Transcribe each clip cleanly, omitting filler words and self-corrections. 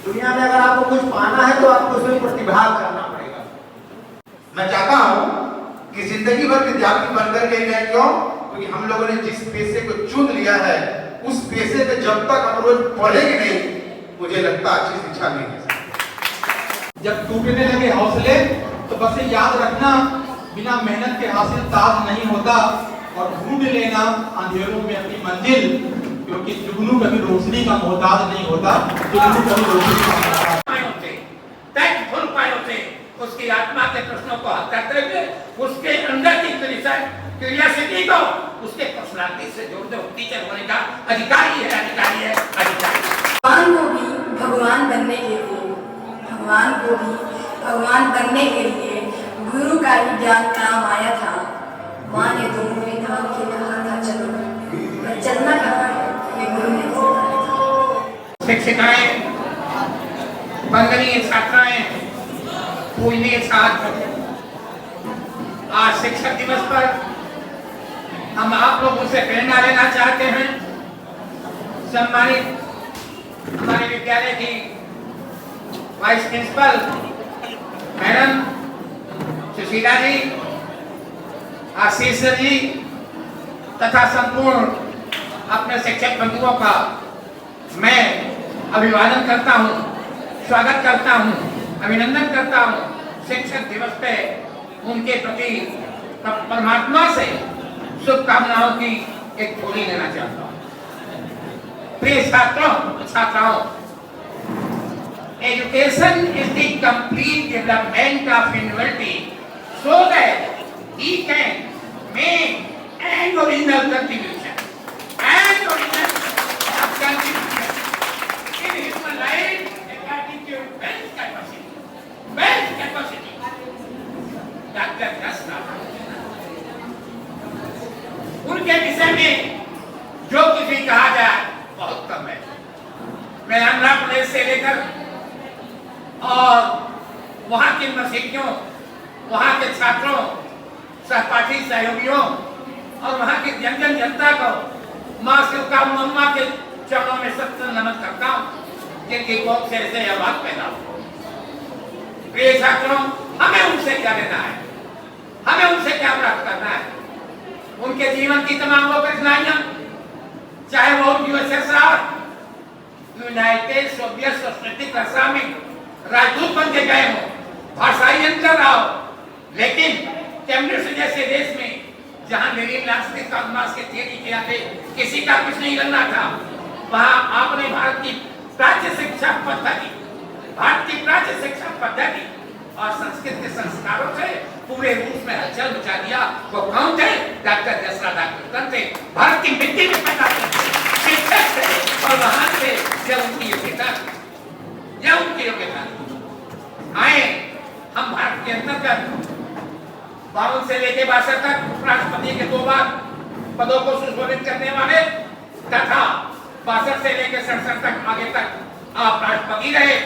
दुनिया में अगर आपको कुछ पाना है तो आपको उसमें प्रतिभाग करना पड़ेगा। मैं चाहता हूं कि जिंदगी भर विद्यार्थी बनकर के गए, क्यों? क्योंकि हम लोगों ने जिस पेशे को चुन लिया है उस पेशे में जब तक हम रोज पढ़ेंगे नहीं, मुझे लगता अच्छी शिक्षा नहीं है। जब टूटने लगे हौसले तो बस ये याद रखना, बिना मेहनत के हासिल ताज नहीं होता, और ढूंढ लेना अंधेरों में अपनी मंजिल, क्योंकि जुगनू कभी रोशनी का मोहताज नहीं होता, जुगनू कभी रोशनी का मोहताज उसकी आत्मा के प्रश्नों को हल करते हुए उसके अंदर की क्यूरियोसिटी को उसके पर्सनालिटी से जोड़ दो। टीचर होने का अधिकारी है, अधिकारी है, अधिकारी। भगवान को भी भगवान बनने के लिए, भगवान को भी भगवान बनने के लिए गुरु का ही ज्ञान काम आया था। माँ ने तो मुझे थाम के कहा था चलो, पर चलना कहा है ये गुरु ने सिखाया था। शिक्षिकाएं, वंदनीय छात्राएं, पूजनीय छात्र, आज शिक्षक दिवस पर हम आप लोगों से प्रेरणा लेना चाहते हैं। सम्मानित हमारे विद्यालय की वाइस प्रिंसिपल मैडम सुशीला जी, आशीष जी तथा संपूर्ण अपने शिक्षक बंधुओं का मैं अभिवादन करता हूं, स्वागत करता हूं, अभिनंदन करता हूं। शिक्षक दिवस पे उनके प्रति परमात्मा से शुभकामनाओं की एक थोड़ी लेना चाहता हूं। प्रिय छात्रों, छात्राओं, education is the complete development of individuality so that he can make an original contribution in human life according to Wells capacity. Doctor Rasna उनके विषय में जो कुछ भी कहा जाए बहुत कम है। मैं आंध्र प्रदेश से लेकर और वहां की यूनिवर्सिटियों, वहां के छात्रों, सहपाठी सहयोगियों और वहां की जन जनता को माँ शिवका मम्मा के चरणों में सत्य नमन करता हूँ जिनकी कोख से ऐसे आवाज पैदा हो। प्रिय छात्रों, हमें उनसे क्या लेना है, हमें उनसे क्या प्राप्त करना है? उनके जीवन की तमाम वो कठिनाइयां, चाहे वो यूएसएसआर, यूनाइटेड सोवियत सोसाइटी का शामिल राजदूत बन के गए हो, भाषाई अंतर रहा हो, लेकिन कैम्ब्रिज जैसे देश में जहां लेनिन लास्टिक कालमार्क्स के थियरी के आगे किसी का कुछ नहीं लगना था, वहां आपने भारत की प्राच्य शिक्षा पद्धति, भारत की प्राच्य शिक्षा पद्धति और संस्कृत के संस्कारों से पूरे रूस में हलचल मचा दिया। वो कौन थे? डॉक्टर जसरा डॉक्टर थे, भारत की मिट्टी में पैदा शिक्षक थे और वहां से जब उनकी योग्यता आए, हम भारत के अंतर्गत 52 से लेकर 62 तक उपराष्ट्रपति के 2 बार पदों को सुशोभित करने वाले तथा 62 से लेकर 67 तक आगे तक आप राष्ट्रपति रहे।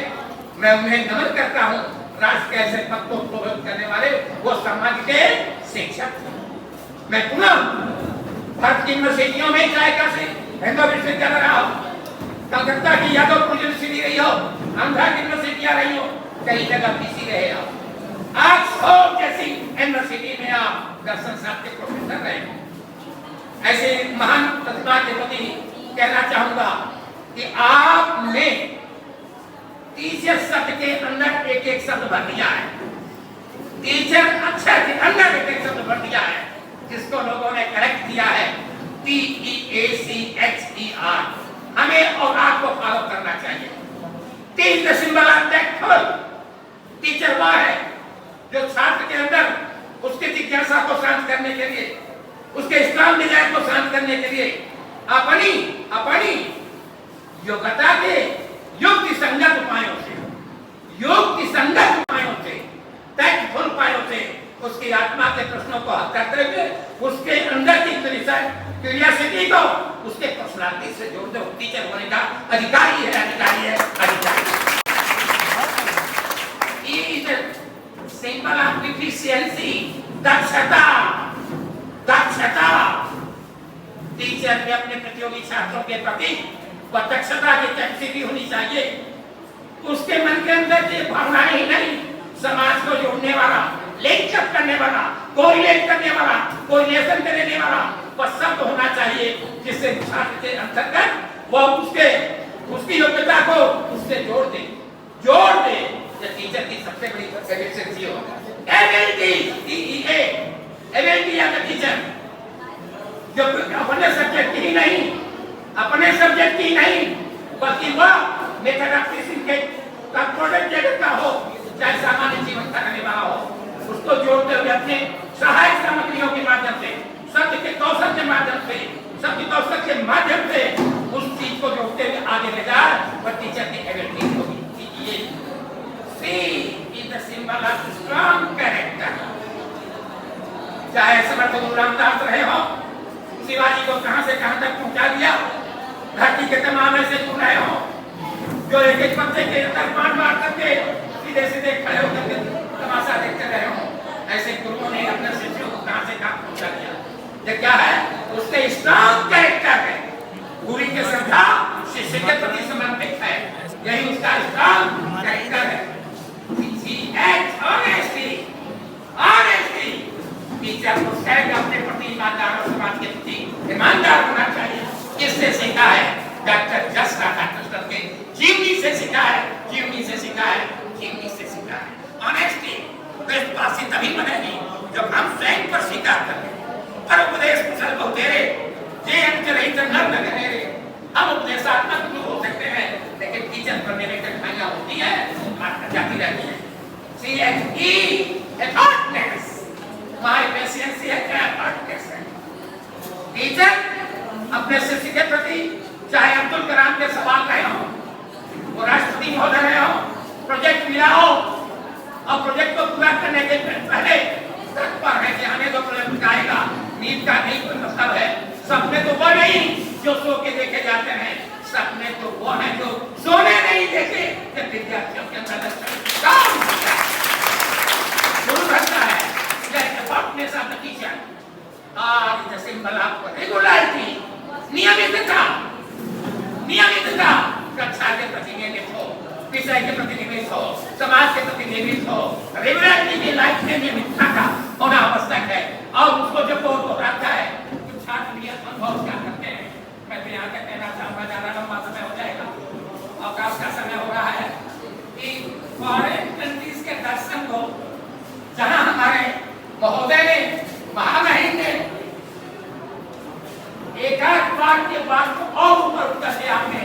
मैं उन्हें नमन करता हूँ। राष्ट्र के ऐसे पद को सुशोभित करने वाले वो समाज के शिक्षक थे। मैं पुनः भारत की यूनिवर्सिटियों में चाहे कैसे हिंदू विश्वविद्यालय रहा हो, कलकत्ता की यादवपुर यूनिवर्सिटी रही हो, आंध्रा की यूनिवर्सिटियां रही हो, कई जगह पीसी रहे हो, ऑक्सफोर्ड जैसी यूनिवर्सिटी में आप दर्शन शास्त्र के प्रोफेसर रहे। ऐसे महान प्रतिभा के प्रति कहना चाहूंगा कि आपने 30 शब्द के अंदर एक एक शब्द भर दिया है, टीचर अक्षर के अंदर एक एक शब्द भर दिया है, जिसको लोगों ने करेक्ट किया है TEACHER। हमें और आपको फॉलो करना चाहिए। Teach the symbol of that teacher वह है जो छात्र के अंदर उसके जिज्ञासा को शांत करने के लिए, उसके स्ट्रांग डिजायर को शांत करने के लिए अपनी योग्यता के युक्ति संगत उपायों से तर्कपूर्ण उपायों से उसकी आत्मा के प्रश्नों को हल करते हुए उसके अंदर की क्यूरियोसिटी को उसके पर्सनालिटी से जोड़ दो। टीचर होने का अधिकारी है, अधिकारी है, अधिकारी। सिंबल ऑफ एफिशिएंसी, दक्षता। टीचर में अपने प्रतियोगी छात्रों के प्रति दक्षता की कैपेसिटी होनी चाहिए। उसके मन के अंदर ये भावनाएं ही नहीं, समाज को जोड़ने वाला, लिंक अप करने वाला, कोरिलेट करने वाला, कोरिलेशन करने वाला वह शब्द होना चाहिए जिससे छात्र के अंतर्गत वो उसकी योग्यता को उससे जोड़ दे। ये टीचर की सबसे बड़ी एफिशिएंसी होगा। एबिलिटी या टीचर जो अपने सब्जेक्ट की नहीं बल्कि वह मेथड ऑफ टीचिंग के प्रोडक्ट का हो, चाहे सामान्य जीवन का रहने वाला हो, उसको जोड़ते हुए अपने सहायक सामग्रियों के माध्यम से, शब्द के कौशल के माध्यम से उस चीज को जोड़ते हुए आगे ले जाए, वह टीचर की एबिलिटी होगी। C is the symbol of strong character। चाहे समर्थ गुरु रामदास रहे हो, शिवाजी को कहां से कहां तक पहुंचा दिया, धरती के तमाम ऐसे गुरु रहे हो जो एक पत्ते के अंदर मार करके सीधे खड़े होकर के तमाशा देखते रहे हो, ऐसे गुरुओं ने अपने शिष्यों को कहां से कहां पहुंचा दिया। ये क्या है? उसके स्ट्रॉन्ग कैरेक्टर है। गुरु की श्रद्धा शिष्य के प्रति समर्पित है, यही उसका स्ट्रॉन्ग कैरेक्टर है। टीचर को अपने प्रति ईमानदार और समाज के प्रति ईमानदार होना चाहिए। किससे सीखा है? डॉक्टर जस राधाकृष्णन के जीवनी से सीखा है। ऑनेस्टी विश्वासी तभी बनेगी जब हम स्वयं पर स्वीकार करें। पर उपदेश कुशल बहुतेरे जे अंत रहित नर लगने रे। हम उपदेशात्मक हो सकते हैं, लेकिन टीचर बनने में कठिनाइयां होती है, जाती रहती है। CHE effortless, my patience is effortless। Teacher अपने शिष्य के प्रति, चाहे अब्दुल कलाम के सवाल रहे हो, वो राष्ट्रपति महोदय रहे हो, प्रोजेक्ट मिला हो और प्रोजेक्ट को पूरा करने के पहले तत्पर है कि हमें तो प्रोजेक्ट आएगा, नींद का नहीं कोई मतलब है। सपने तो वो नहीं जो सो के देखे जाते हैं, सपने तो वो हैं जो सोने नहीं देते। जब विद्यार्थियों के अंदर गुरु बनता है, रेगुलरिटी, नियमितता कक्षा के प्रति नियमित हो, विषय के प्रति नियमित हो, समाज के प्रति नियमित हो। रेगुलरिटी की लाइफ में नियमितता का होना आवश्यक है। और उसको जब वो दोहराता है तो छात्र भी अनुभव क्या करते हैं। मैं तो यहाँ तक कहना चाहूँगा, ज़्यादा लंबा समय हो जाएगा, अवकाश का समय हो रहा है, कि फॉरेन कंट्रीज के दर्शन को जहाँ हमारे महोदय ने, महामहिम ने एक बार के बाद को और ऊपर उठकर के आपने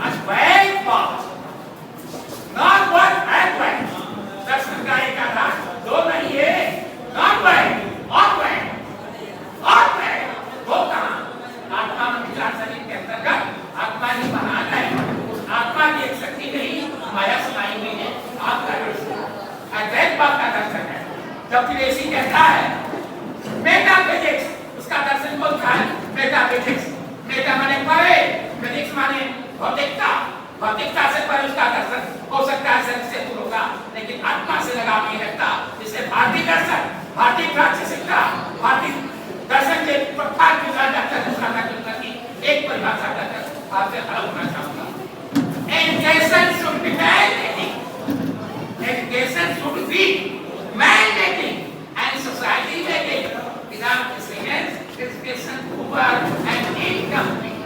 अद्वैत बात, नॉट वन अद्वैत, दर्शन का एक आधार दो नहीं है, नॉट वन अद्वैत, वो कहाँ आत्मा में विचार शरीर के अंतर्गत आत्मा ही बना है। उस आत्मा की एक शक्ति नहीं माया समाई हुई है, आपका दर्शन अद्वैत बात का दर्शन है। जब त्रिवेशी कहता है मेटाफिजिक्स, उसका दर्शन बोलता है मेटाफिजिक्स। मेटा माने परे, फिजिक्स माने भौतिकता, भौतिकता से परे उसका दर्शन हो सकता है, शरीर से दूर होगा, लेकिन आत्मा से लगाव नहीं रखता। इसलिए भारतीय दर्शन, भारतीय प्राच्यशिक्षा, भारतीय दर्शन के प्रकार की एक परिभाषा कर आपसे अलग होना चाहूंगा। Education should be man-making. Education should be man-making and society-making. Without this education poor and incomplete.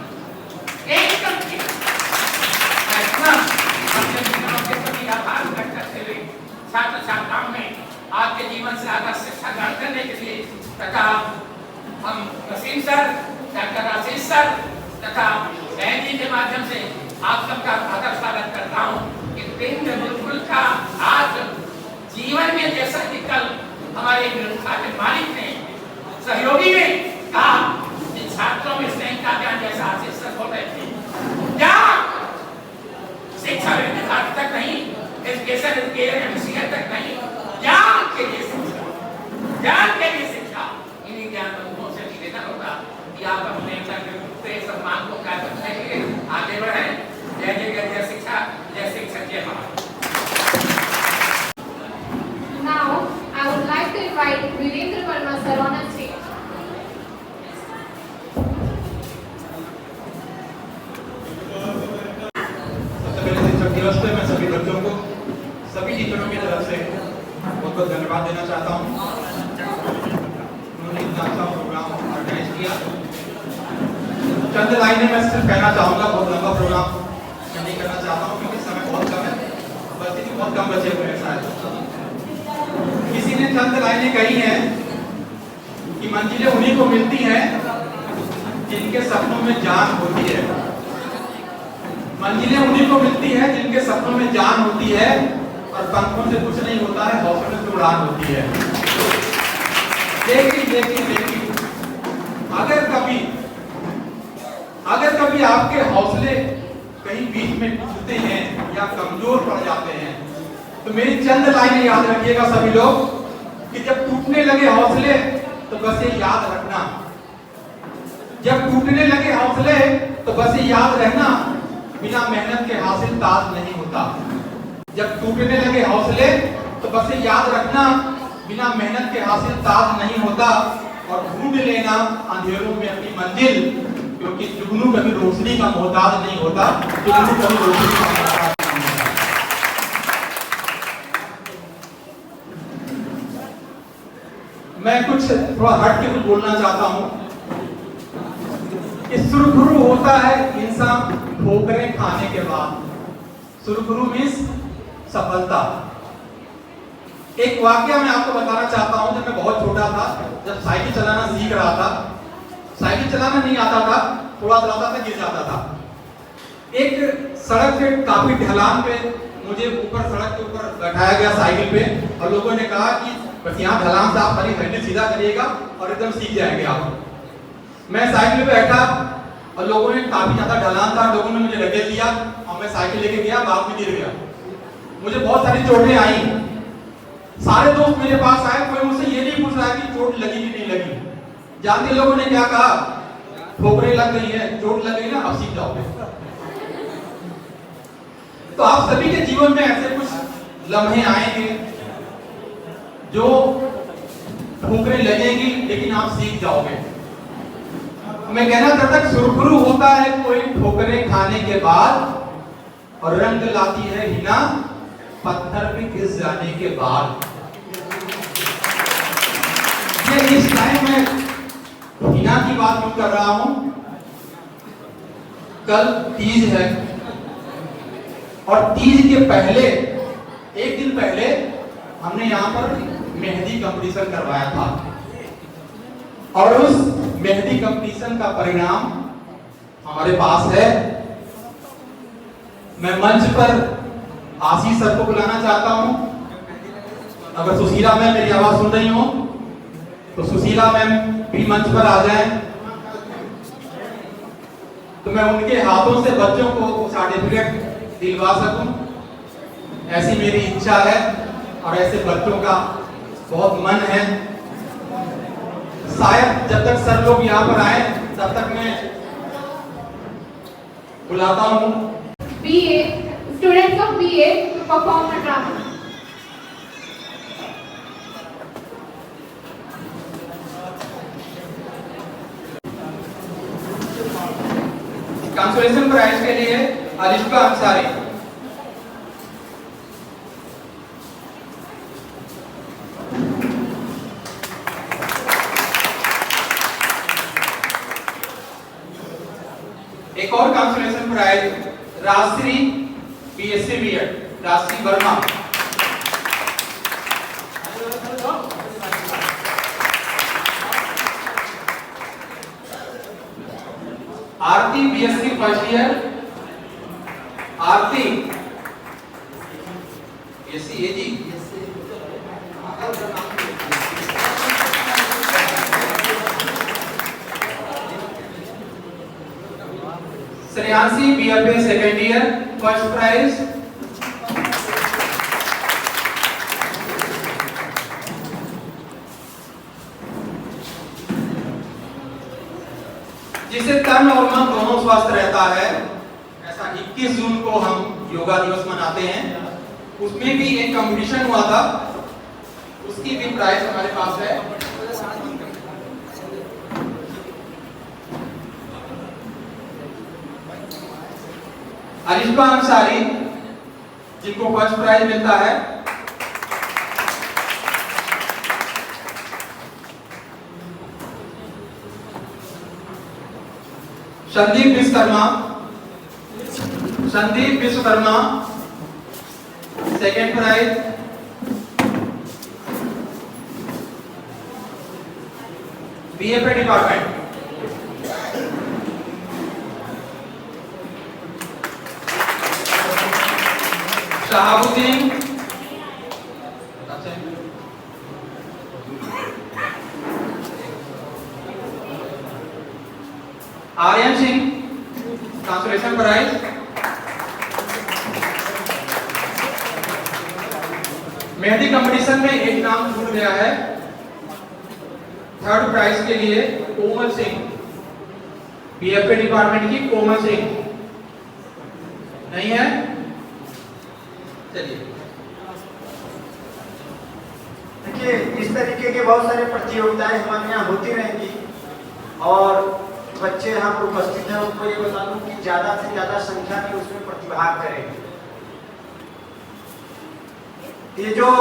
अपने मित्रों के प्रति आभार व्यक्त करते हुए छात्र छात्राओं में आपके जीवन से आदर्श शिक्षा ग्रहण करने के लिए तथा हम वसीम सर, डॉक्टर आशीष सर तथा बहन जी के माध्यम से आप सबका आदर स्वागत करता हूँ कि प्रेम गुरुकुल का आज जीवन में, जैसा कि कल हमारे खाते मालिक ने, सहयोगी ने कहा कि छात्रों में स्नेह का ज्ञान जैसा आशीष सर हो रहे थे, क्या शिक्षा विद्यार्थी तक नहीं, एजुकेशन तक नहीं, ज्ञान के लिए शिक्षा, ज्ञान के लिए शिक्षा। इन्हीं ज्ञान बंधुओं से निवेदन होगा कि आप अपने सम्मान को कायम रखने के लिए आगे बढ़े। जय जय जय शिक्षा, जय शिक्षक, जय महाराज। Now I would like to invite Virendra Verma sir on the stage. सबसे पहले शिक्षक दिवस पे मैं सभी बच्चों को टीचरों की तरफ से बहुत बहुत धन्यवाद देना चाहता हूँ। उन्होंने इतना अच्छा प्रोग्राम ऑर्गेनाइज किया। चंद लाइनें मैं सिर्फ कहना चाहूँगा, बहुत लंबा प्रोग्राम मैं नहीं करना चाहता हूँ क्योंकि समय बहुत कम है, बस इतनी बहुत कम बचे हुए हैं शायद। किसी ने चंद लाइनें कही हैं कि मंजिलें उन्हीं को मिलती हैं जिनके सपनों में जान होती है। मंजिलें उन्हीं को मिलती है जिनके सपनों में जान होती है और पंखों से कुछ नहीं होता है, हौसलों से उड़ान होती है। लेकिन अगर कभी आपके हौसले कहीं बीच में टूटते हैं या कमजोर पड़ जाते हैं तो मेरी चंद लाइनें याद रखिएगा सभी लोग कि जब टूटने लगे हौसले तो बस ये याद रखना, जब टूटने लगे हौसले तो बस ये याद रहना, बिना मेहनत के हासिल ताज नहीं होता। जब टूटने लगे हौसले तो बस ये याद रखना, बिना मेहनत के हासिल ताज नहीं होता। और ढूंढ लेना अंधेरों में अपनी मंजिल, क्योंकि जुगनू कभी रोशनी का मोहताज नहीं होता, जुगनू कभी रोशनी का मोहताज नहीं होता। मैं कुछ थोड़ा हट के कुछ बोलना चाहता हूँ कि सुरखुरु होता है इंसान ठोकरें खाने के बाद। सुरखुरु मीन्स सफलता। एक वाकया मैं आपको बताना चाहता हूं। जब मैं बहुत छोटा था, जब साइकिल चलाना सीख रहा था, साइकिल चलाना नहीं आता था, थोड़ा चलाता था, गिर जाता था। एक सड़क पे काफी ढलान पे मुझे ऊपर सड़क के ऊपर बैठाया गया साइकिल पे और लोगों ने कहा कि बस यहाँ ढलान से आप खाली हैंडल सीधा करिएगा और एकदम सीख जाएंगे आप। मैं साइकिल पे बैठा और लोगों ने काफी ज्यादा ढलान था, लोगों ने मुझे लगे दिया और मैं साइकिल लेके गया, बाद में गिर गया। मुझे बहुत सारी चोटें आई। सारे दोस्त मेरे पास आए, कोई मुझसे ये नहीं पूछ रहा कि चोट लगी कि नहीं लगी। जानते लोगों ने क्या कहा? ठोकरें लग गई है, चोट लग गई ना, अब सीख जाओगे। तो आप सभी के जीवन में ऐसे कुछ लम्हे आएंगे जो ठोकरें लगेंगी लेकिन आप सीख जाओगे। मैं कहना चाहता कि सुरखुरु होता है कोई ठोकरें खाने के बाद और रंग लाती है हिना पत्थर पे घिस जाने के बाद। ये इस टाइम में हिना की बात क्यों कर रहा हूं? कल तीज है और तीज के पहले एक दिन पहले हमने यहाँ पर मेहंदी कंपटीशन करवाया था और उस मेहंदी कंपटीशन का परिणाम हमारे पास है। मैं मंच पर आशीष सर को बुलाना चाहता हूं। अगर सुशीला मैम मेरी आवाज सुन रही हो तो सुशीला मैम भी मंच पर आ जाएं, तो मैं उनके हाथों से बच्चों को सर्टिफिकेट दिलवा सकूं, ऐसी मेरी इच्छा है और ऐसे बच्चों का बहुत मन है। शायद जब तक सर लोग यहाँ पर आए तब तक मैं बुलाता हूँ BA, students of BA to perform a drama. Consolation prize के लिए अलिशा अंसारी। एक और consolation prize Rajshree BSc B.Ed Rajshree Verma. Aarti BSc first year. Aarti BSc AG। Shreyanshi BFA second year first prize. जिसे तन और मन दोनों स्वस्थ रहता है, ऐसा 21 जून को हम योगा दिवस मनाते हैं। उसमें भी एक कंपटीशन हुआ था, उसकी भी प्राइज हमारे पास है। अलिशा अंसारी जिनको फर्स्ट प्राइज मिलता है Sandeep Vishwakarma, Sandeep Vishwakarma, second prize. BFA department. Shahabuddin, Aryan Singh, translation prize. Mehndi competition में एक नाम छूट गया है, थर्ड प्राइज के लिए कोमल सिंह, बीएफए डिपार्टमेंट की कोमल सिंह। नहीं है? चलिए। देखिए, इस तरीके के बहुत सारे प्रतियोगिताएं हमारे यहाँ होती रहेंगी और बच्चे यहाँ पर उपस्थित हैं, उनको ये बता दूं कि ज्यादा से ज्यादा संख्या में उसमें प्रतिभाग करें। ये जो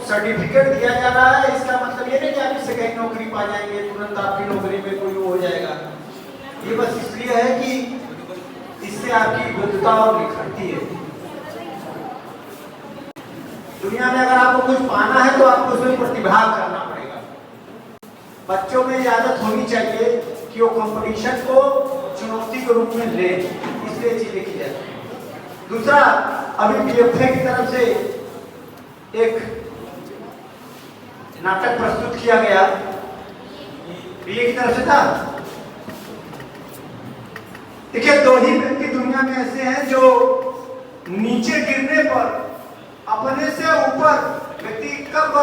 सर्टिफिकेट दिया जा रहा है, इसका मतलब ये नहीं कि आप इससे कहीं नौकरी पा जाएंगे, तुरंत आपकी नौकरी में कोई वो हो जाएगा। ये बस इसलिए है कि इससे आपकी बुद्धिमत्ता और निखरती है। दुनिया में अगर आपको कुछ पाना है तो आपको उसमें प्रतिभाग करना पड़ेगा। बच्चों में आदत होनी चाहिए कि वो कंपटीशन को चुनौती के रूप में ले, इसलिए चीज लिखी जाती है। दूसरा, अभी बीएफए की तरफ से एक नाटक प्रस्तुत किया गया, बीए की तरफ से था। देखिए, दो ही व्यक्ति दुनिया में ऐसे हैं जो नीचे गिरने पर अपने से ऊपर, व्यक्ति कब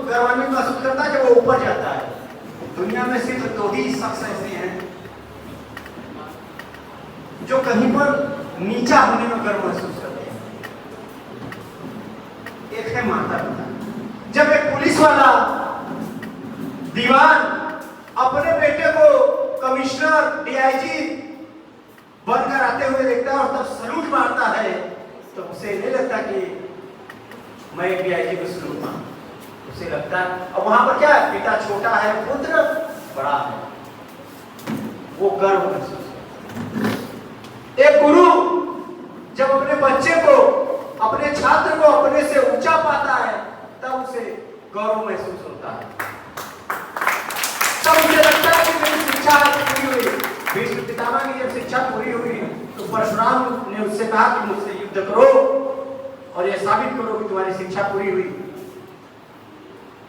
गर्वान्वित महसूस करता है जब वो ऊपर जाता है। दुनिया में सिर्फ दो ही शख्स ऐसे हैं जो कहीं पर नीचा होने में गर्व महसूस करते हैं। एक है माता पिता। जब एक पुलिस वाला दीवान अपने बेटे को कमिश्नर, डीआईजी बनकर आते हुए देखता है और तब सलूट मारता है, तो उसे नहीं लगता कि मैं डीआईजी को सलूट मारूं। उसे लगता है, और वहां पर क्या है, पिता छोटा है, पुत्र बड़ा है, वो गर्व महसूस करता है। एक गुरु जब अपने बच्चे को, अपने छात्र को अपने से ऊंचा पाता है, तब उसे गौरव महसूस होता है। तब मुझे लगता है कि मेरी शिक्षा पूरी हुई। भीष्म पितामह की जब शिक्षा पूरी हुई तो परशुराम ने उससे कहा कि मुझसे युद्ध करो और यह साबित करो कि तुम्हारी शिक्षा पूरी हुई।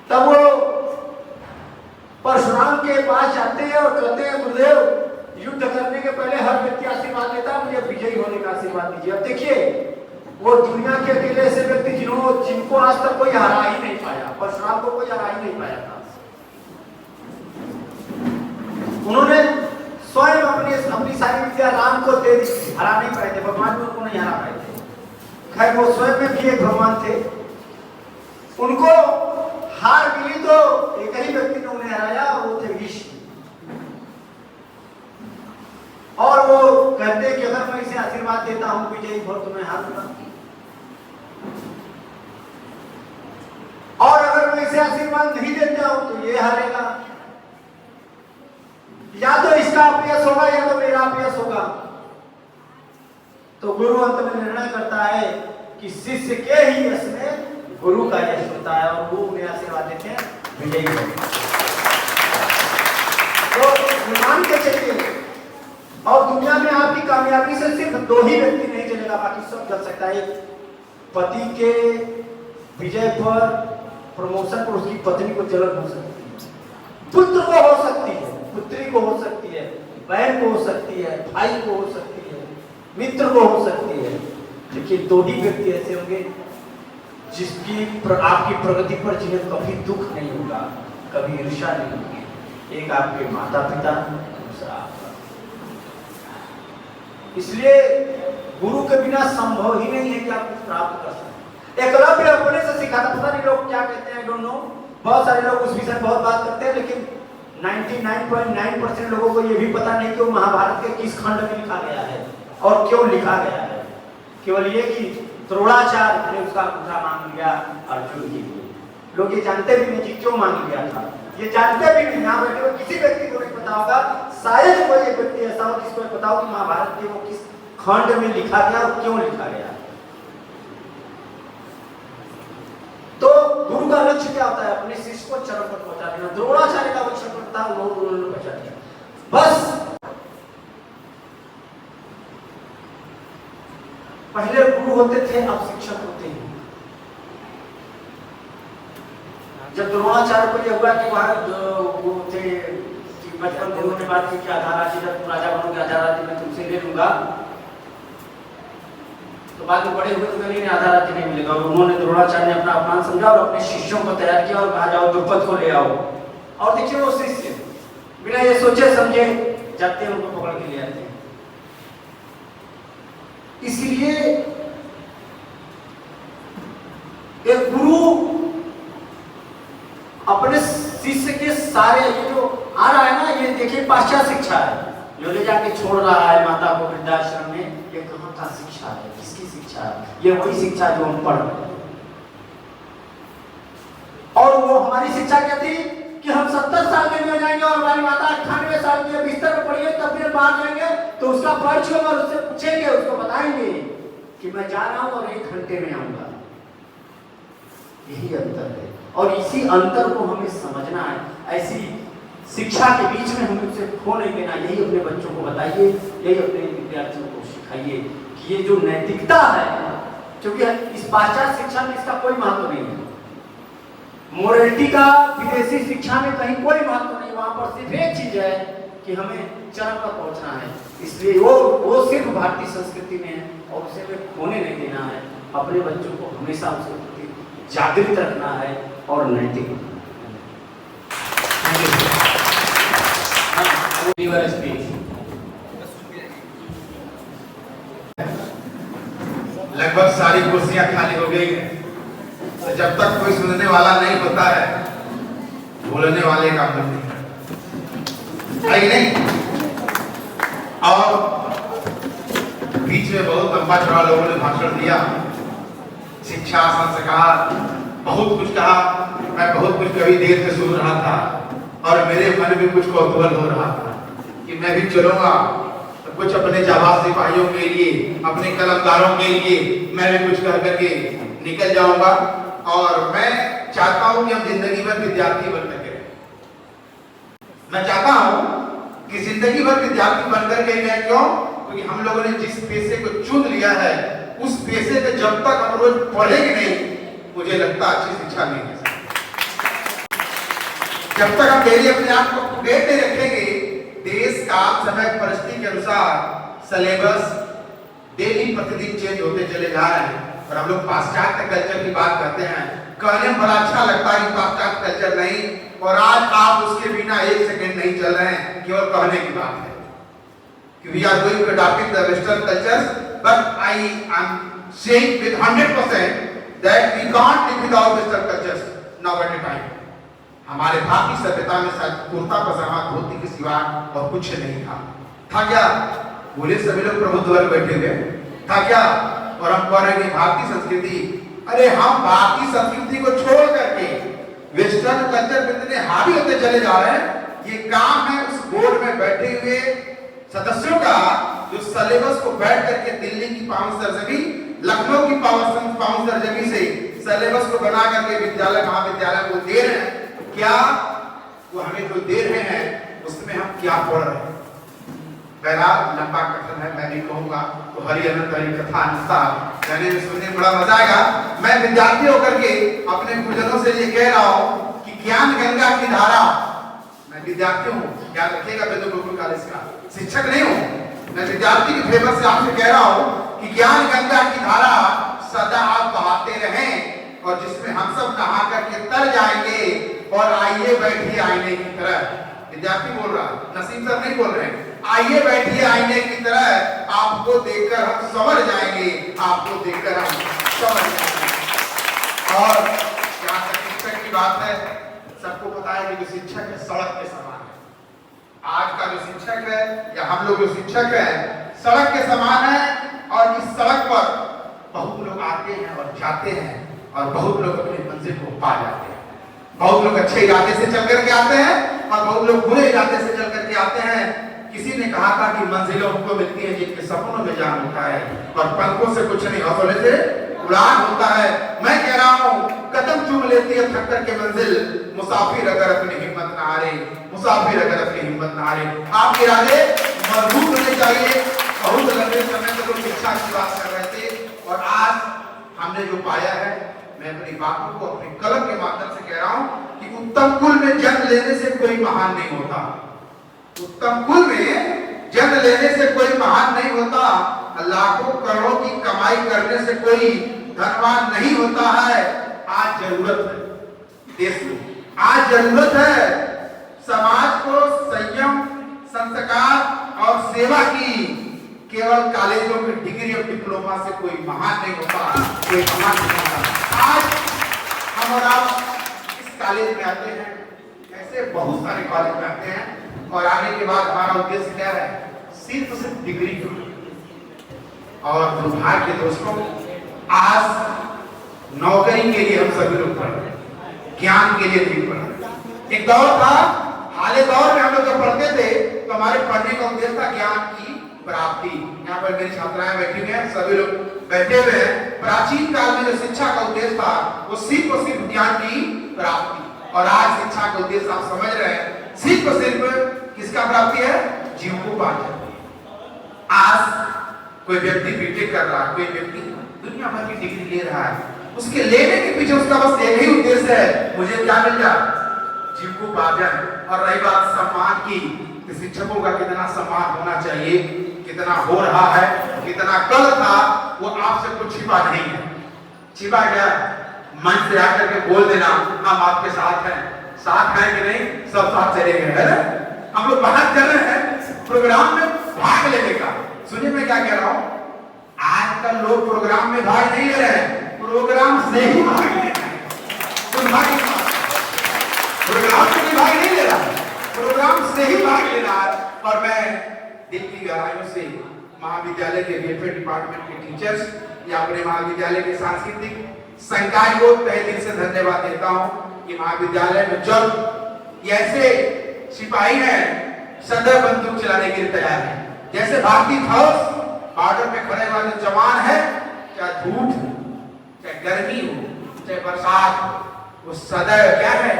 तब वो परशुराम के पास जाते हैं और कहते हैं, गुरुदेव, युद्ध करने के पहले हर व्यक्ति आशीर्वाद लेता है, मुझे विजयी होने का आशीर्वाद दीजिए। अब देखिए, वो दुनिया के अकेले ऐसे व्यक्ति जिनको आज तक कोई हरा ही नहीं पाया, परशुराम को कोई हरा ही नहीं पाया था। उन्होंने स्वयं अपनी सारी विद्या राम को दे दी, हरा नहीं पाए थे, भगवान भी उनको नहीं हरा पाए थे। खैर, वो स्वयं में भी एक भगवान थे। उनको हार मिली तो एक ही व्यक्ति ने उन्हें हराया, वो थे विष्णु। और वो कहते कि अगर मैं इसे आशीर्वाद देता हूं विजयी भव, तो मैं हारूंगा, और अगर मैं इसे आशीर्वाद नहीं देता हूं तो ये हारेगा। या तो इसका अपयश होगा या तो मेरा अपयश होगा। तो गुरु अंत में निर्णय करता है कि शिष्य के ही यश में गुरु का यश होता है, और वो उन्हें आशीर्वाद देते हैं विजयी भव। तो मान के चलिए, और दुनिया में आपकी कामयाबी से सिर्फ दो ही व्यक्ति नहीं चलेगा, बाकी सब चल सकता है। पति के विजय पर, प्रमोशन पर उसकी पत्नी को जलन हो सकती है, पुत्र को हो सकती है, पुत्री को हो सकती है, बहन को हो सकती है, भाई को हो सकती है, मित्र को हो सकती है। देखिए, दो ही व्यक्ति ऐसे होंगे जिसकी आपकी प्रगति पर जिन्हें कभी दुख नहीं होगा, कभी ईर्ष्या नहीं होगी। एक आपके माता पिता, दूसरा आपका। इसलिए गुरु के बिना संभव ही नहीं है कि आप कुछ प्राप्त कर सकें। एकलव्य अपने से सिखाता, पता नहीं लोग क्या कहते हैं, डोंट नो, बहुत सारे लोग उस विषय में बहुत बात करते हैं, लेकिन 99.9% लोगों को यह भी पता नहीं कि वो महाभारत के किस खंड में लिखा गया है और क्यों लिखा गया है। केवल ये कि द्रोणाचार्य ने उसका अंगूठा मांग लिया अर्जुन के लिए। लोग ये जानते भी नहीं कि क्यों मांग लिया था, ये जानते भी नहीं। यहाँ बैठे हुए किसी व्यक्ति को नहीं पता होगा शायद कोई एक व्यक्ति ऐसा हो जिसको बताओ कि महाभारत के वो किस खंड में लिखा गया और क्यों लिखा गया। तो गुरु का लक्ष्य क्या होता है? अपने शिष्य को चरम पर पहुंचा देना। द्रोणाचार्य का लक्ष्य था वो उन्होंने पहुंचा दिया। बस पहले गुरु होते थे, अब शिक्षक होते हैं। जब द्रोणाचार्य को यह हुआ कि वहां वो थे कि बचपन में उन्होंने बात की कि आधा राज्य जब तुम राजा बनोगे आधा राज्य मैं तुमसे ले लूंगा, तो बाद में बड़े हुए तो नहीं आधा राज्य नहीं मिलेगा। और उन्होंने द्रोणाचार्य ने अपना अपमान समझा और अपने शिष्यों को तैयार किया और कहा जाओ द्रुपद को ले आओ। और देखिए वो शिष्य बिना ये सोचे समझे जाते हैं, उनको पकड़ के ले आते हैं। इसलिए एक गुरु अपने शिष्य के सारे ये जो आ रहा है ना, ये देखिए पाश्चात्य शिक्षा है जो ले जाके छोड़ रहा है माता को वृद्धाश्रम में। ये कहाँ का शिक्षा है? किसकी शिक्षा है? ये वही शिक्षा जो हम पढ़ रहे हैं। और वो हमारी शिक्षा क्या थी कि हम 70 साल के हो जाएंगे और हमारी माता 98 साल की बिस्तर पर पड़ी है, तब फिर बाहर जाएंगे तो उसका पर्च होगा, उससे पूछेंगे, उसको बताएंगे कि मैं जा रहा हूं और 1 घंटे में आऊंगा। यही अंतर है और इसी अंतर को हमें समझना है। ऐसी शिक्षा के बीच में हमें उसे खो नहीं देना। यही अपने बच्चों को बताइए, यही अपने विद्यार्थियों को सिखाइए कि ये जो नैतिकता है, क्योंकि इस पाश्चात्य शिक्षा में इसका कोई महत्व नहीं है। मोरलिटी का विदेशी शिक्षा में कहीं कोई महत्व नहीं। वहां पर सिर्फ एक चीज है कि हमें चरम पर पहुंचना है। इसलिए वो सिर्फ भारतीय संस्कृति में है और उसे हमें खोने नहीं देना है। अपने बच्चों को हमेशा उसके प्रति जागृत रखना है और नैतिक। लगभग सारी कुर्सियां खाली हो गई हैं, तो जब तक कोई सुनने वाला नहीं होता है, बोलने वाले का मन नहीं है कि नहीं। और बीच में बहुत लंबा चौड़ा लोगों ने भाषण दिया, शिक्षा, संस्कार, बहुत कुछ कहा। मैं बहुत कुछ कभी देर से सुन रहा था और मेरे मन में कुछ कौतूहल हो रहा था कि मैं भी चलूंगा तो कुछ अपने जाबाज सिपाहियों के लिए, अपने कलमदारों के लिए मैं भी कुछ कह करके निकल जाऊंगा। और मैं चाहता हूं कि हम जिंदगी भर विद्यार्थी बनकर के रहें। मैं चाहता हूं कि जिंदगी भर विद्यार्थी बनकर के रहें। क्यों? क्योंकि हम लोगों ने जिस पेशे को चुन लिया है, उस पेशे में जब तक हम रोज पढ़ेंगे नहीं, मुझे लगता अच्छी शिक्षा नहीं है। जब तक हम डेली अपने आप को अपडेट नहीं रखेंगे, देश काल समय परिस्थिति के अनुसार सिलेबस डेली प्रतिदिन चेंज होते चले जा रहे हैं। और हम लोग पाश्चात्य कल्चर की बात करते हैं, कहने में बड़ा अच्छा लगता है कि पाश्चात्य कल्चर नहीं, और आज आप उसके बिना 1 सेकंड नहीं चल रहे हैं, केवल कहने की बात है कि we are going to adopt the Western cultures, but I am saying with 100% that we can't live without Western cultures now at a time. हमारे भारतीय सभ्यता में शायद कुर्ता पजामा धोती के सिवा और कुछ नहीं था क्या? बोले सभी लोग प्रबुद्ध वर्ग बैठे हुए था क्या? और हम कह रहे हैं भारतीय संस्कृति, अरे हम भारतीय संस्कृति को छोड़ करके वेस्टर्न कल्चर पे इतने हावी होते चले जा रहे हैं। ये काम है उस बोर्ड में बैठे हुए सदस्यों का, जो सिलेबस को बैठ करके दिल्ली की पावन सरजमी, लखनऊ की पावन सरजमी से सिलेबस को बना करके विद्यालय महाविद्यालय को दे रहे हैं। क्या वो हमें जो दे रहे हैं उसमें हम क्या पढ़ रहे हैं? बहरहाल लंबा कथन है, मैं भी कहूंगा तो हरि अनंत हरि कथा अनुसार कहने में सुनने में बड़ा मजा आएगा। मैं विद्यार्थी होकर के अपने गुरुजनों से ये कह रहा हूँ कि ज्ञान गंगा की धारा, मैं विद्यार्थी हूँ, याद रखिएगा, बिंदु गुरुकुल कॉलेज का शिक्षक नहीं हूँ, मैं विद्यार्थी के फेवर से आपसे कह रहा हूँ कि ज्ञान गंगा की धारा सदा आप बहाते रहें, और जिसमें हम सब नहा करके तर जाएंगे और आइए बैठिए आईने की तरह। विद्यार्थी बोल रहा, नसीम सर नहीं बोल रहे हैं। आइए बैठिए आईने की तरह, आपको देखकर हम समझ जाएंगे, आपको देखकर हम समझ जाएंगे। और जहाँ तक शिक्षक की बात है, सबको पता है कि जो शिक्षक है सड़क के समान है। आज का जो शिक्षक है या हम लोग जो शिक्षक है सड़क के समान है, और इस सड़क पर बहुत लोग आते हैं और जाते हैं, और बहुत लोग अपने मंजिल को पा जाते हैं। बहुत लोग अच्छे इरादे से चल करके आते हैं और बहुत लोग बुरे इरादे से चल करके आते हैं। किसी ने कहा था कि मंजिलें उनको मिलती हैं जिनके सपनों में जान होता है, और पंखों से कुछ नहीं, हौसले से उड़ान होता है। मैं कह रहा हूँ कदम चूम लेती है थक के मंजिल, मुसाफिर अगर अपनी हिम्मत ना हारे, मुसाफिर अगर अपनी हिम्मत ना हारे। आपके इरादे मजबूत होने चाहिए। बहुत लंबे समय से लोग शिक्षा की बात कर रहे थे, और आज हमने जो पाया है, मैं अपनी बातों को अपने कलम के माध्यम से कह रहा हूँ कि उत्तम कुल में जन्म लेने से कोई महान नहीं होता। उत्तम कुल में जन्म लेने से कोई महान नहीं होता। लाखों करोड़ों की कमाई करने से कोई धनवान नहीं होता है। आज जरूरत है देश को, आज जरूरत है समाज को संयम, संस्कार और सेवा की। केवल कॉलेजों की डिग्री और डिप्लोमा से कोई महान नहीं होता, कोई महान नहीं होता। आज हम और आप इस कॉलेज में आते हैं, ऐसे बहुत सारे कॉलेज में आते हैं, और आने के बाद हमारा उद्देश्य क्या है? सिर्फ डिग्री का। और दुर्भाग्य दोस्तों, आज नौकरी के लिए हम सभी लोग पढ़ रहे हैं, ज्ञान के लिए नहीं पढ़ रहे। एक दौर था, हाल दौर में हम लोग जब पढ़ते थे तो हमारे पढ़ने का उद्देश्य था ज्ञान की प्राप्ति। यहाँ पर मेरी छात्राएं बैठी हुई हैं, सभी लोग बैठे हुए हैं। प्राचीन काल में जो शिक्षा का उद्देश्य था वो सिर्फ और सिर्फ ज्ञान की प्राप्ति, और आज शिक्षा का उद्देश्य आप समझ रहे हैं, सिर्फ और सिर्फ किसका प्राप्ति है? जीविकोपार्जन। आज कोई व्यक्ति बीटेक कर रहा है, कोई व्यक्ति दुनिया भर की डिग्री ले रहा है, उसके लेने के पीछे उसका बस एक ही उद्देश्य है, मुझे क्या मिल जाए? जीविकोपार्जन। और रही बात सम्मान की, शिक्षकों का कितना सम्मान होना चाहिए, कितना हो रहा है, कितना कल था, वो आपसे कुछ छिपा नहीं है। छिपा क्या? मंच से आकर के बोल देना हम आपके साथ हैं। साथ हैं कि नहीं? सब साथ चले गए, है ना? हम लोग बात कर रहे हैं प्रोग्राम में भाग लेने का। सुनिए मैं क्या कह रहा हूं, आजकल लोग प्रोग्राम में भाग नहीं ले रहे हैं, प्रोग्राम से ही भाग ले रहे हैं। प्रोग्राम में भाग नहीं ले रहा, प्रोग्राम से ही भाग ले रहा है। और मैं दिल की गहराइयों से महाविद्यालय के वेलफेयर डिपार्टमेंट के टीचर्स या अपने महाविद्यालय के सांस्कृतिक संकाय को तहे दिल से धन्यवाद देता हूं कि महाविद्यालय में जब ऐसे सिपाही हैं सदैव बंदूक चलाने के लिए तैयार है, जैसे भारतीय फौज बॉर्डर पे खड़े वाले जवान है, चाहे धूप, चाहे गर्मी हो, चाहे बरसात, वो सदैव क्या है?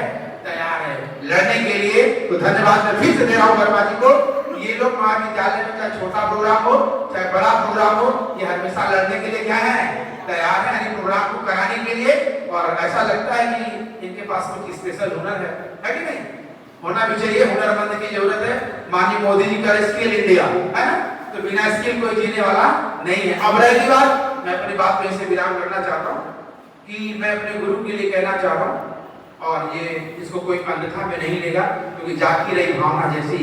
तैयार है लड़ने के लिए। तो धन्यवाद मैं फिर से दे रहा हूं वर्मा जी को। ये लोग महाविद्यालय में चाहे छोटा प्रोग्राम हो चाहे बड़ा प्रोग्राम हो, ये हमेशा लड़ने के लिए क्या है? तैयार है, यानी प्रोग्राम को कराने के लिए। और ऐसा लगता है कि इनके पास कुछ स्पेशल हुनर है कि नहीं? होना भी चाहिए, हुनरमंद की जरूरत है। माननीय मोदी जी का स्किल इंडिया है ना, तो बिना स्किल कोई जीने वाला नहीं है। अब रही बात, मैं अपनी बात में इसे विराम करना चाहता हूँ कि मैं अपने गुरु के लिए कहना चाहता हूँ, और ये इसको कोई अन्यथा में नहीं लेगा, क्योंकि जाती रही भावना जैसी,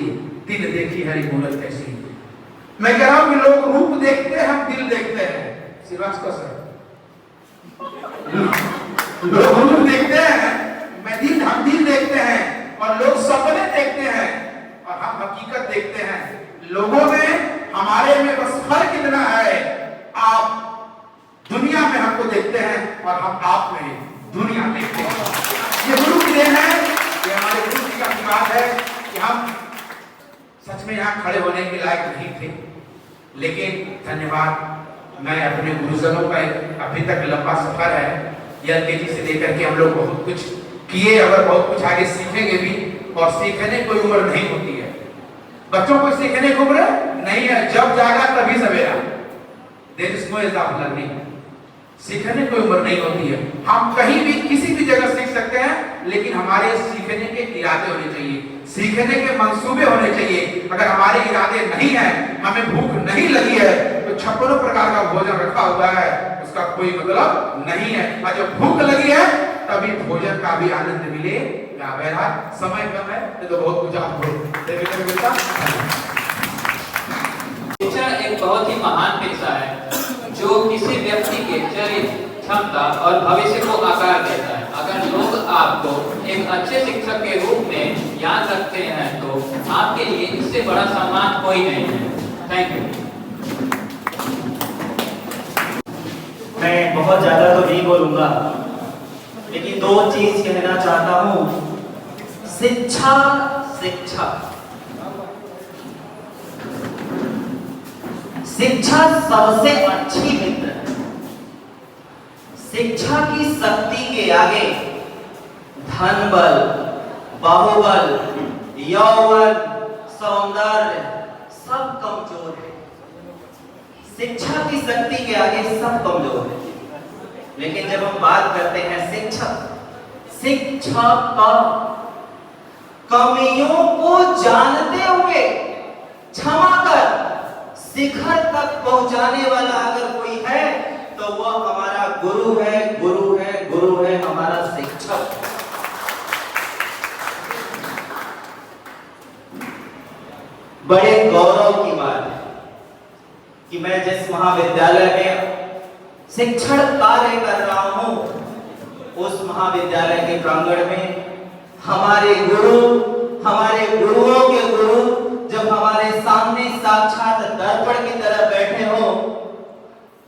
दिल देखी हरी मूरत कैसी। मैं कह रहा हूँ कि लोग रूप देखते हैं, हम दिल देखते हैं। श्रीवास्तव सर, लोग रूप देखते हैं, हम दिल देखते हैं, और लोग सपने देखते हैं और हम हकीकत देखते हैं। लोगों में हमारे में बस फर्क इतना है, आप दुनिया में हमको देखते हैं और हम आप में दुनिया देखते हैं। ये गुरु की देन है, ये हमारे गुरु जी का आशीर्वाद है कि हम सच में यहाँ खड़े होने के लायक नहीं थे, लेकिन धन्यवाद। मैं अपने गुरुजनों का अभी तक लंबा सफर है, एलकेजी से लेकर के हम लोग बहुत कुछ किए, अगर बहुत कुछ आगे सीखेंगे भी, और सीखने कोई उम्र नहीं होती है। बच्चों को सीखने की उम्र नहीं है, जब जागा तभी सवेरा। There is no age of learning. सीखने कोई उम्र नहीं होती है। हम कहीं भी किसी भी जगह सीख सकते हैं, लेकिन हमारे सीखने के इरादे होने चाहिए, सीखने के मंसूबे होने चाहिए। अगर हमारे इरादे नहीं है, हमें भूख नहीं लगी है, तो 56 प्रकार का भोजन रखा हुआ है, उसका कोई मतलब नहीं है। और जब भूख लगी है तभी भोजन का भी आनंद मिले। समय कम है तो बहुत कुछ आपको देखने को मिलता। शिक्षण एक बहुत ही महान पेशा है जो किसी व्यक्ति के चरित्र, क्षमता और भविष्य को आकार देता है। अगर लोग आपको एक अच्छे शिक्षक के रूप में याद रखते हैं तो आपके लिए इससे बड़ा सम्मान कोई नहीं है। Thank you. मैं बहुत ज्यादा तो नहीं बोलूंगा, लेकिन 2 चीज कहना चाहता हूं। शिक्षा शिक्षा शिक्षा सबसे अच्छी मित्र है। शिक्षा की शक्ति के आगे धन बल, बाहुबल, यौवन, सौंदर्य सब कमजोर है। शिक्षा की शक्ति के आगे सब कमजोर है। लेकिन जब हम बात करते हैं शिक्षक का कमियों को जानते हुए क्षमा कर शिखर तक पहुंचाने वाला अगर कोई है तो वह हमारा गुरु है, गुरु है, गुरु है, हमारा शिक्षक। बड़े गौरव की बात है कि मैं जिस महाविद्यालय में शिक्षण कार्य कर रहा हूं, उस महाविद्यालय के प्रांगण में हमारे गुरुओं के गुरु जब हमारे सामने साक्षात दर्पण की तरह बैठे हो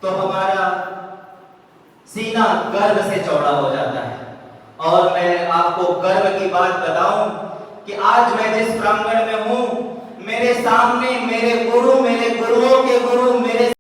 तो हमारा सीना गर्व से चौड़ा हो जाता है। और मैं आपको गर्व की बात बताऊं कि आज मैं जिस प्रांगण में हूं, मेरे सामने मेरे गुरुओं के गुरु मेरे